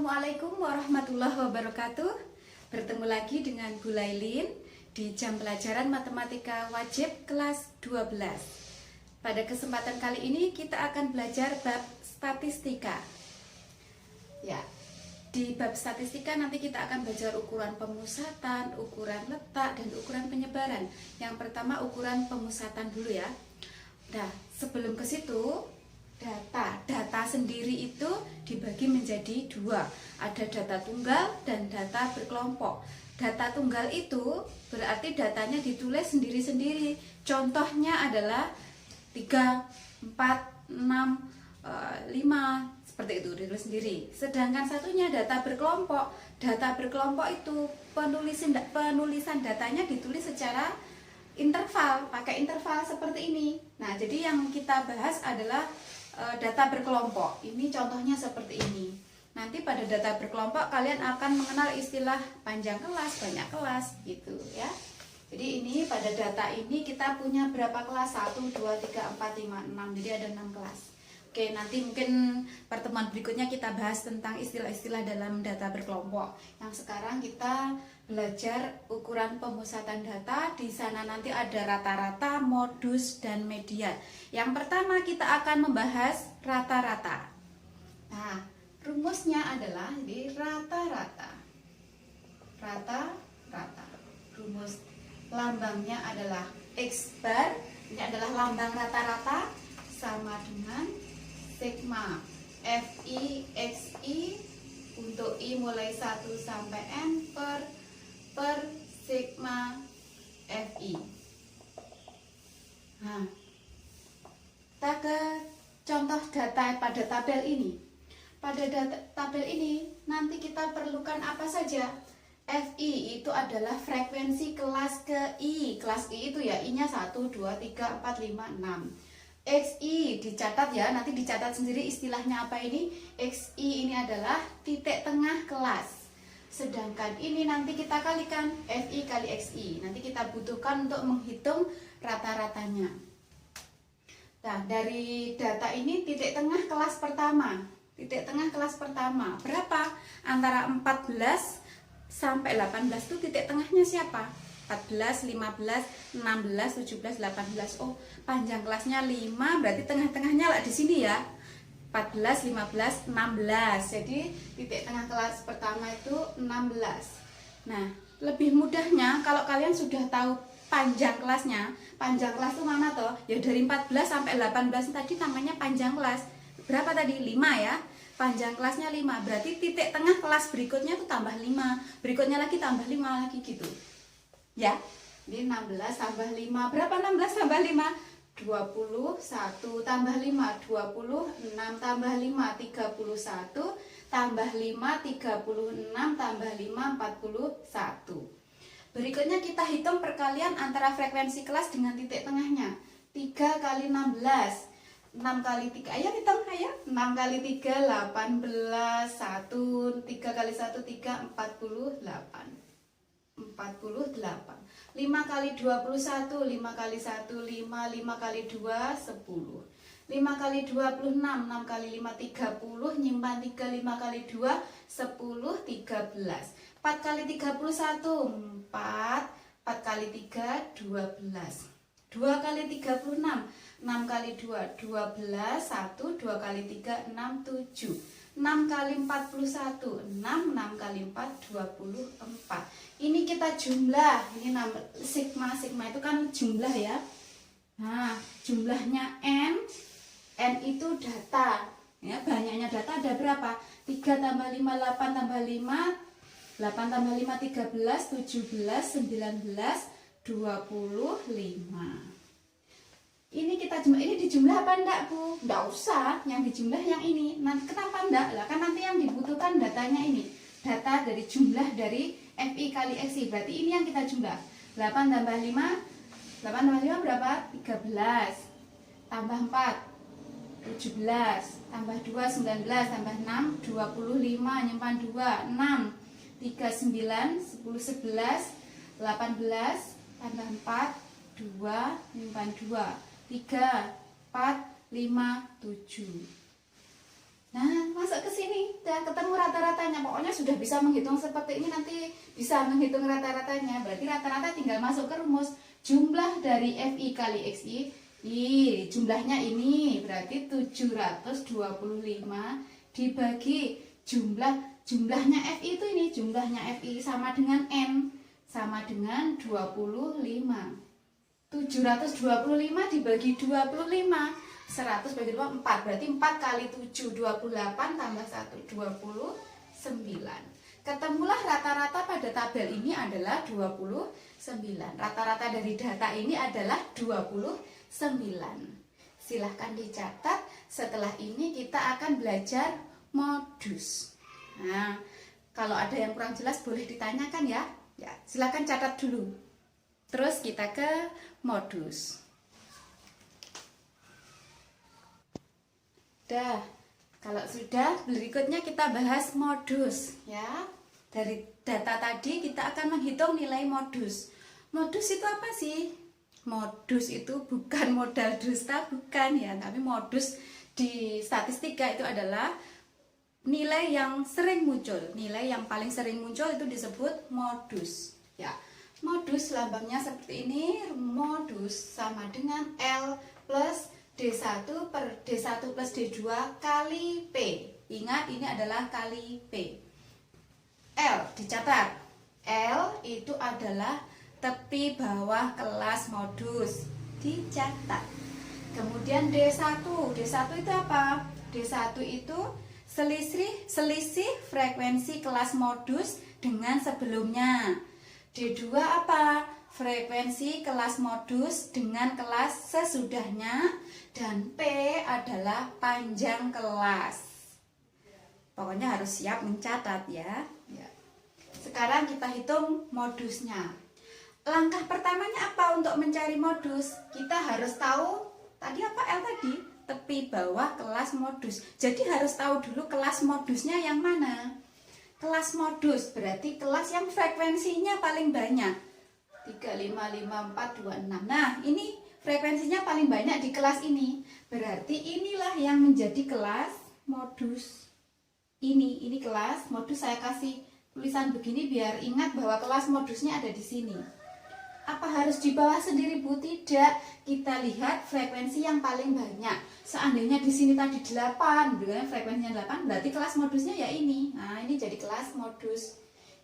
Assalamualaikum warahmatullahi wabarakatuh. Bertemu lagi dengan Bu Lailin di jam pelajaran matematika wajib kelas 12. Pada kesempatan kali ini kita akan belajar bab statistika. Ya, di bab statistika nanti kita akan belajar ukuran pemusatan, ukuran letak, dan ukuran penyebaran. Yang pertama ukuran pemusatan dulu ya. Nah, sebelum ke situ, data sendiri itu dibagi menjadi dua, ada data tunggal dan data berkelompok. Data tunggal itu berarti datanya ditulis sendiri-sendiri. Contohnya adalah 3, 4, 6, 5 seperti itu ditulis sendiri. Sedangkan satunya data berkelompok. Data berkelompok itu penulisan datanya ditulis secara interval, pakai interval seperti ini. Nah, jadi yang kita bahas adalah data berkelompok. Ini contohnya seperti ini. Nanti pada data berkelompok kalian akan mengenal istilah panjang kelas, banyak kelas gitu ya. Jadi ini pada data ini kita punya berapa kelas? 1, 2, 3, 4, 5, 6. Jadi ada 6 kelas. Oke, nanti mungkin pertemuan berikutnya kita bahas tentang istilah-istilah dalam data berkelompok. Yang sekarang kita belajar ukuran pemusatan data. Di sana nanti ada rata-rata, modus, dan median. Yang pertama kita akan membahas rata-rata. Nah, rumusnya adalah di rata-rata. Rata-rata. Rumus lambangnya adalah X bar. Ini adalah lambang rata-rata sama dengan sigma FI XI untuk I mulai 1 sampai N per sigma FI. Nah, kita ke contoh data pada tabel ini. Pada tabel ini nanti kita perlukan apa saja? FI itu adalah frekuensi kelas ke I. Kelas I itu ya I-nya 1, 2, 3, 4, 5, 6. XI dicatat ya, nanti dicatat sendiri istilahnya apa ini. XI ini adalah titik tengah kelas. Sedangkan ini nanti kita kalikan FI kali XI. Nanti kita butuhkan untuk menghitung rata-ratanya. Nah, dari data ini titik tengah kelas pertama. Titik tengah kelas pertama berapa? Antara 14 sampai 18 itu titik tengahnya siapa? 14, 15, 16, 17, 18. Oh, panjang kelasnya 5, berarti tengah-tengahnya lah di sini ya. 14, 15, 16. Jadi titik tengah kelas pertama itu 16. Nah, lebih mudahnya kalau kalian sudah tahu panjang kelasnya. Panjang kelas itu mana toh? Ya dari 14 sampai 18 tadi namanya panjang kelas. Berapa tadi? 5 ya. Panjang kelasnya 5. Berarti titik tengah kelas berikutnya itu tambah 5. Berikutnya lagi tambah 5 lagi gitu. Ya, ini 16 tambah 5. Berapa 16 tambah 5? 21 tambah 5, 26 tambah 5, 31 tambah 5, 36 tambah 5, 41. Berikutnya kita hitung perkalian antara frekuensi kelas dengan titik tengahnya. 3 kali 16, 6 kali 3, ayo hitung ayo. 6 kali 3, 18, 1, 3 kali 1, 3, 48. 5 kali 21, 5 kali 1, 5, 5 kali 2, 10. 5 kali 26, 6 kali 5, 30, nyimpan 3, 5 kali 2, 10, 13. 4 kali 31, 4, 4 kali 3, 12. 2 kali 36, 6 kali 2, 12, 1, 2 kali 3, 6, 7. 6 kali 41, 6, 6 kali 4, 24. Ini kita jumlah, ini sigma itu kan jumlah ya. Nah, jumlahnya N itu data. Ya, banyaknya data ada berapa? 3 tambah 5, 8 tambah 5, 8 tambah 5, 13, 17, 19, 25. Ini kita jumlah, ini dijumlah apa enggak Bu? Enggak usah, yang dijumlah yang ini. Nanti kenapa enggak? Lah kan nanti yang dibutuhkan datanya ini. Data dari jumlah dari FI kali XI. Berarti ini yang kita jumlah. 8 tambah 5, 8 tambah 5 berapa? 13. Tambah 4, 17. Tambah 2, 19. Tambah 6, 25. Nyimpan 2, 6. 3, 9, 10, 11. 18. Tambah 4, 2. Nyimpan 2. 3, 4, 5, 7. Nah, masuk ke sini, udah ketemu rata-ratanya. Pokoknya sudah bisa menghitung seperti ini, nanti bisa menghitung rata-ratanya. Berarti rata-rata tinggal masuk ke rumus. Jumlah dari FI kali XI, jumlahnya ini, berarti 725 dibagi jumlahnya FI itu ini, jumlahnya FI sama dengan N, sama dengan 25. 725 dibagi 25, 100 bagi 2, 4. Berarti 4 kali 7, 28 tambah 1, 29. Ketemulah rata-rata pada tabel ini adalah 29. Rata-rata dari data ini adalah 29. Silahkan dicatat. Setelah ini kita akan belajar modus. Nah, kalau ada yang kurang jelas boleh ditanyakan ya. Ya, silahkan catat dulu. Terus kita ke modus. Kalau sudah, berikutnya kita bahas modus ya. Dari data tadi kita akan menghitung nilai modus. Modus itu apa sih? Modus itu bukan modal dusta, bukan ya, tapi modus di statistika itu adalah nilai yang sering muncul. Nilai yang paling sering muncul itu disebut modus ya. Modus lambangnya seperti ini. Modus sama dengan L plus D1 per D1 plus D2 kali P. Ingat, ini adalah kali P. L dicatat. L itu adalah tepi bawah kelas modus. Dicatat. Kemudian D1. D1 itu apa? D1 itu selisih frekuensi kelas modus dengan sebelumnya. D2 apa? Frekuensi kelas modus dengan kelas sesudahnya. Dan P adalah panjang kelas. Pokoknya harus siap mencatat ya. Sekarang kita hitung modusnya. Langkah pertamanya apa untuk mencari modus? Kita harus tahu tadi apa L tadi? Tepi bawah kelas modus. Jadi harus tahu dulu kelas modusnya yang mana. Kelas modus berarti kelas yang frekuensinya paling banyak. 3, 5, 5, 4, 2, 6. Nah, ini frekuensinya paling banyak di kelas ini. Berarti inilah yang menjadi kelas modus. Ini kelas modus. Saya kasih tulisan begini biar ingat bahwa kelas modusnya ada di sini. Apa harus di bawah sendiri, Bu? Tidak. Kita lihat frekuensi yang paling banyak. Seandainya di sini tadi 8, dengan frekuensinya 8, berarti kelas modusnya ya ini. Nah, ini jadi kelas modus.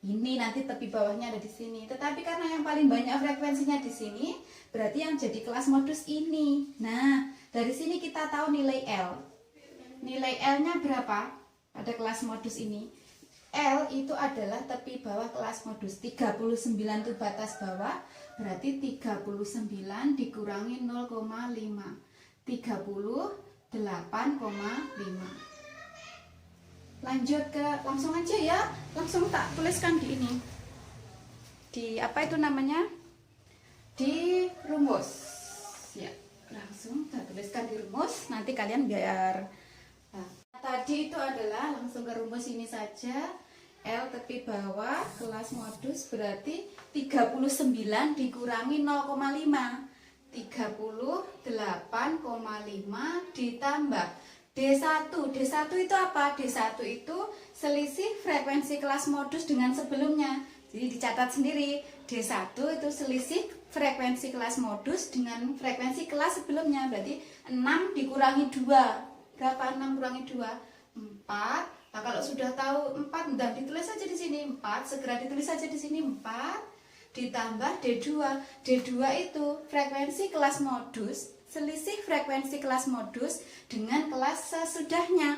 Ini nanti tepi bawahnya ada di sini. Tetapi karena yang paling banyak frekuensinya di sini, berarti yang jadi kelas modus ini. Nah, dari sini kita tahu nilai L. Nilai L-nya berapa pada kelas modus ini? L itu adalah tepi bawah kelas modus. 39 itu batas bawah, berarti 39 dikurangi 0,5. 38,5. Lanjut ke, langsung aja ya, langsung tak tuliskan di ini. Di apa itu namanya? Di rumus. Ya, langsung tak tuliskan di rumus, nanti kalian biar tadi itu adalah langsung ke rumus ini saja. L tepi bawah kelas modus berarti 39 dikurangi 0,5. 38,5 ditambah D1. D1 itu apa? D1 itu selisih frekuensi kelas modus dengan sebelumnya. Jadi dicatat sendiri. D1 itu selisih frekuensi kelas modus dengan frekuensi kelas sebelumnya. Berarti 6 dikurangi 2. Berapa 6 kurangi 2? 4. Nah, kalau sudah tahu 4, udah ditulis saja di sini 4, segera ditulis saja di sini 4 ditambah D2. D2 itu frekuensi kelas modus, selisih frekuensi kelas modus dengan kelas sesudahnya.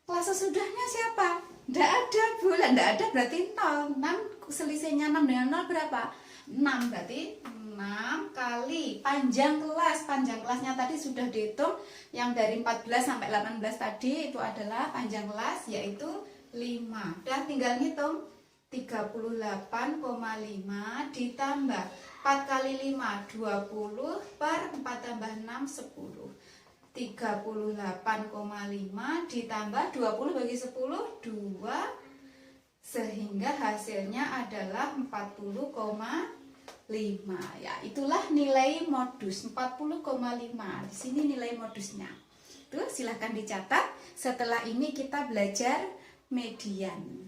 Kelas sesudahnya siapa? Tidak ada, Bu. Tidak ada berarti 0. 6 selisihnya 6 dengan 0 berapa? 6, berarti 6 kali panjang kelas. Panjang kelasnya tadi sudah dihitung, yang dari 14 sampai 18 tadi itu adalah panjang kelas, yaitu 5. Dan tinggal ngitung 38,5 ditambah 4 kali 5 20 per 4 tambah 6 10. 38,5 ditambah 20 bagi 10 2, sehingga hasilnya adalah 40,5. Ya, itulah nilai modus 40,5. Di sini nilai modusnya. Tuh, silahkan dicatat. Setelah ini kita belajar median.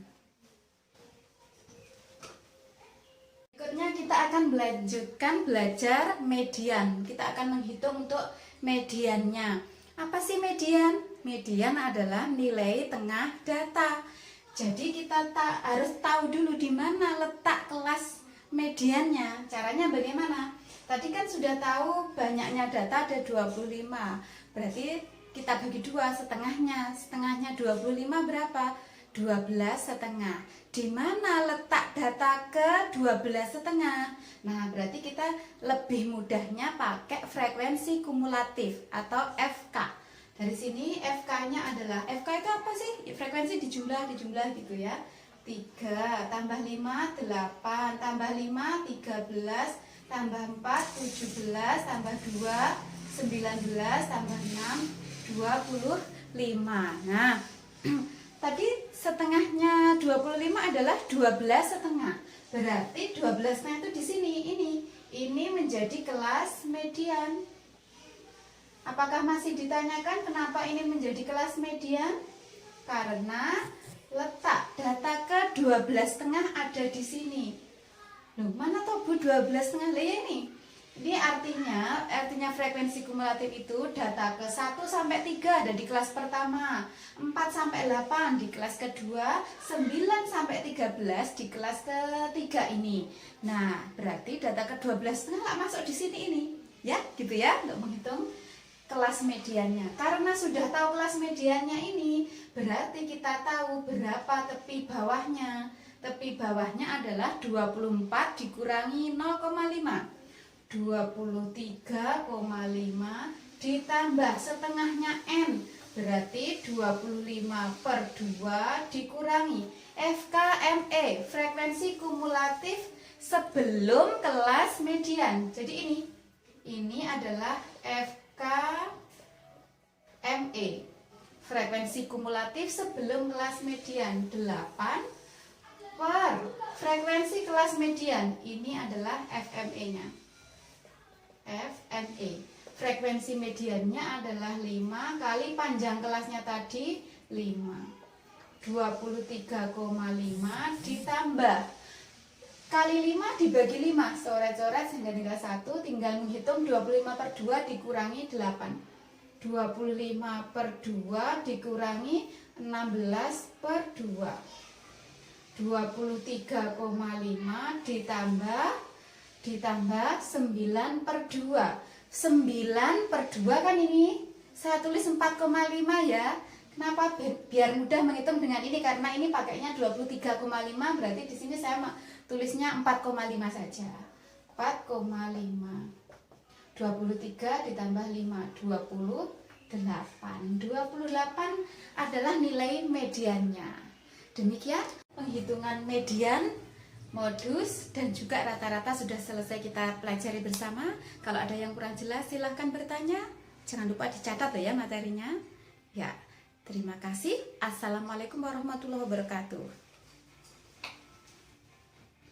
Berikutnya kita akan melanjutkan belajar median. Kita akan menghitung untuk mediannya. Apa sih median? Median adalah nilai tengah data. Jadi kita harus tahu dulu di mana letak kelas mediannya. Caranya bagaimana? Tadi kan sudah tahu banyaknya data ada 25. Berarti kita bagi dua, setengahnya. Setengahnya 25 berapa? 12,5. Di mana letak data ke 12,5? Nah, berarti kita lebih mudahnya pakai frekuensi kumulatif atau FK. Dari sini FK-nya adalah, FK itu apa sih? Frekuensi dijumlah gitu ya. 3 tambah 5 8 tambah 5 13 tambah 4 17 tambah 2 19 tambah 6 25. Nah, tadi setengahnya 25 adalah 12,5. Berarti 12,5 itu di sini, ini menjadi kelas median. Apakah masih ditanyakan kenapa ini menjadi kelas median? Karena letak data ke 12,5 ada di sini. Loh, mana tuh Bu 12,5? Ini artinya frekuensi kumulatif itu data ke 1 sampai 3 ada di kelas pertama, 4 sampai 8 di kelas kedua, 9 sampai 13 di kelas ketiga ini. Nah, berarti data ke 12,5 nggak masuk di sini ini. Ya, gitu ya, untuk menghitung kelas mediannya. Karena sudah tahu kelas mediannya ini, berarti kita tahu berapa tepi bawahnya. Tepi bawahnya adalah 24 dikurangi 0,5. 23,5 ditambah setengahnya N, berarti 25 per 2 dikurangi FKME, frekuensi kumulatif sebelum kelas median. Jadi ini adalah FKME, frekuensi kumulatif sebelum kelas median. 8 per frekuensi kelas median, ini adalah FME-nya. FME, frekuensi mediannya adalah 5 kali panjang kelasnya tadi 5, 23,5 ditambah kali 5 dibagi 5, coret-coret sehingga tinggal 1, tinggal menghitung 25 per 2 dikurangi 8, 25 per 2 dikurangi 16 per 2, 23,5 ditambah 9 per 2. 9 per 2 kan ini. Saya tulis 4,5 ya. Kenapa? Biar mudah menghitung dengan ini, karena ini pakainya 23,5, berarti di sini saya tulisnya 4,5 saja. 4,5. 23 ditambah 5, 28. 28 adalah nilai mediannya. Demikian penghitungan median, modus, dan juga rata-rata sudah selesai kita pelajari bersama. Kalau ada yang kurang jelas silahkan bertanya. Jangan lupa dicatat ya materinya. Ya, terima kasih. Assalamualaikum warahmatullahi wabarakatuh.